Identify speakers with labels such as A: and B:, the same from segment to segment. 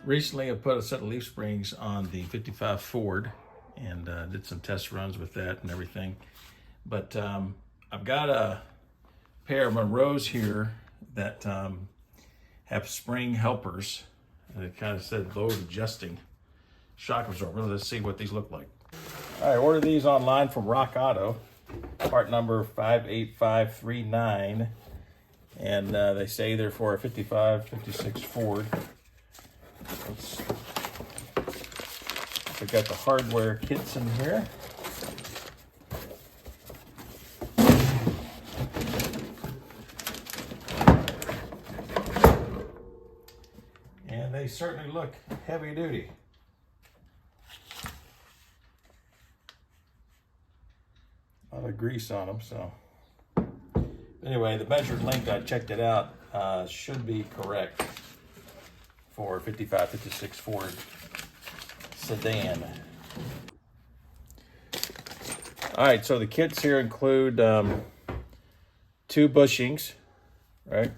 A: Recently, I put a set of leaf springs on the 55 Ford and did some test runs with that and everything. But I've got a pair of Monroes here that have spring helpers. And it kind of said load adjusting shock absorber. Let's see what these look like. All right, ordered these online from Rock Auto, part number 58539. And they say they're for a 55, 56 Ford. We've got the hardware kits in here. And they certainly look heavy duty. A lot of grease on them, so. Anyway, the measured length, I checked it out, should be correct for 55, 56 Ford Sedan. All right, so the kits here include 2 bushings, right?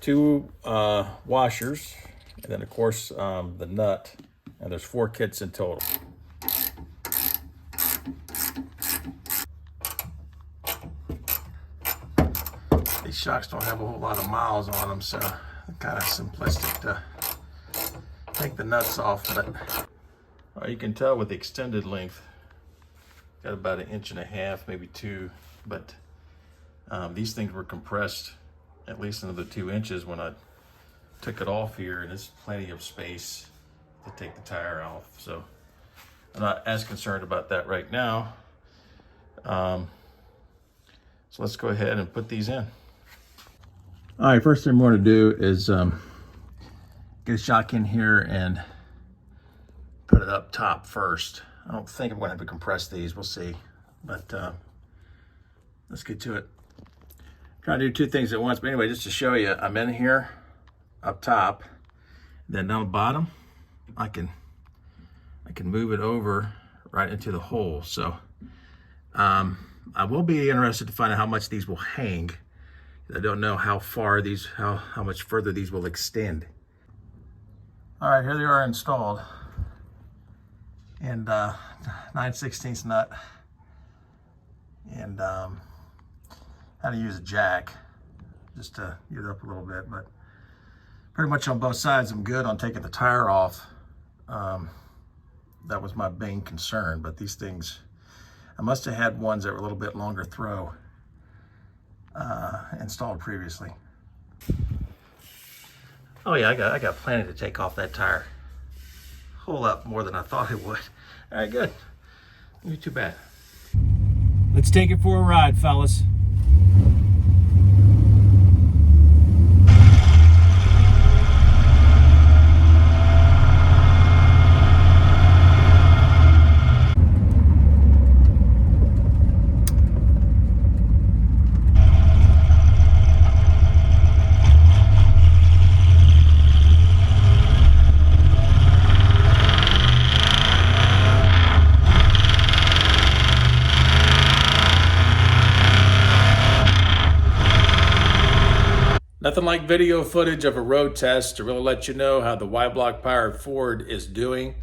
A: 2 washers, and then of course the nut, and there's 4 kits in total. These shocks don't have a whole lot of miles on them, so kind of simplistic to take the nuts off, but you can tell with the extended length, got about 1.5 inches, maybe 2, but these things were compressed at least another 2 inches when I took it off here, and there's plenty of space to take the tire off, so I'm not as concerned about that right now. So let's go ahead and put these in. All right, first thing we're going to do is get a shock in here and put it up top first. I don't think I'm going to have to compress these. We'll see. But let's get to it. Trying to do 2 things at once. But anyway, just to show you, I'm in here up top. Then down the bottom, I can move it over right into the hole. So I will be interested to find out how much these will hang. I don't know how far these, how much further these will extend. All right, here they are installed. And 9/16 nut. And how to use a jack just to get it up a little bit, but pretty much on both sides I'm good on taking the tire off. That was my main concern, but these things, I must have had ones that were a little bit longer throw installed previously. Oh yeah, I got plenty to take off that tire. A whole lot more than I thought it would. All right, good. Not too bad. Let's take it for a ride, fellas. Nothing like video footage of a road test to really let you know how the Y-block powered Ford is doing.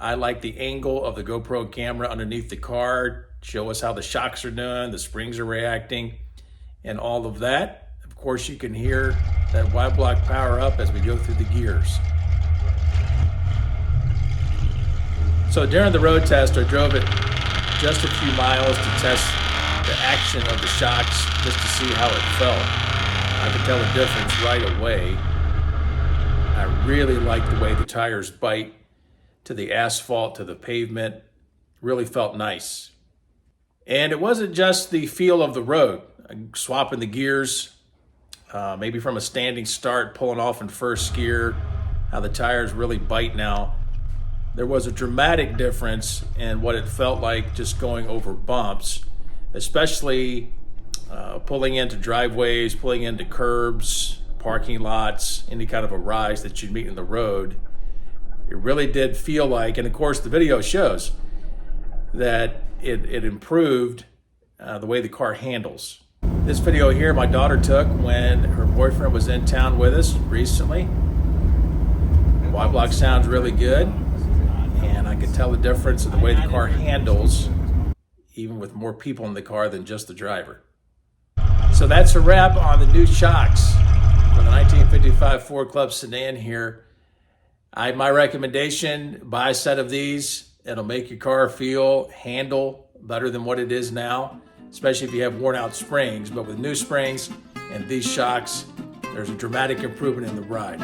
A: I like the angle of the GoPro camera underneath the car, show us how the shocks are doing, the springs are reacting, and all of that. Of course, you can hear that Y-block power up as we go through the gears. So during the road test, I drove it just a few miles to test the action of the shocks, just to see how it felt. I could tell the difference right away. I really like the way the tires bite to the asphalt, to the pavement. Really felt nice. And it wasn't just the feel of the road. Swapping the gears, maybe from a standing start, pulling off in first gear, how the tires really bite now. There was a dramatic difference in what it felt like just going over bumps, especially pulling into driveways, pulling into curbs, parking lots, any kind of a rise that you'd meet in the road. It really did feel like, and of course the video shows, that it improved the way the car handles.
B: This video here my daughter took when her boyfriend was in town with us recently. Y-block sounds really good, and I can tell the difference in the way the car handles, even with more people in the car than just the driver. So that's a wrap on the new shocks for the 1955 Ford Club Sedan here. My recommendation, buy a set of these. It'll make your car handle better than what it is now, especially if you have worn out springs. But with new springs and these shocks, there's a dramatic improvement in the ride.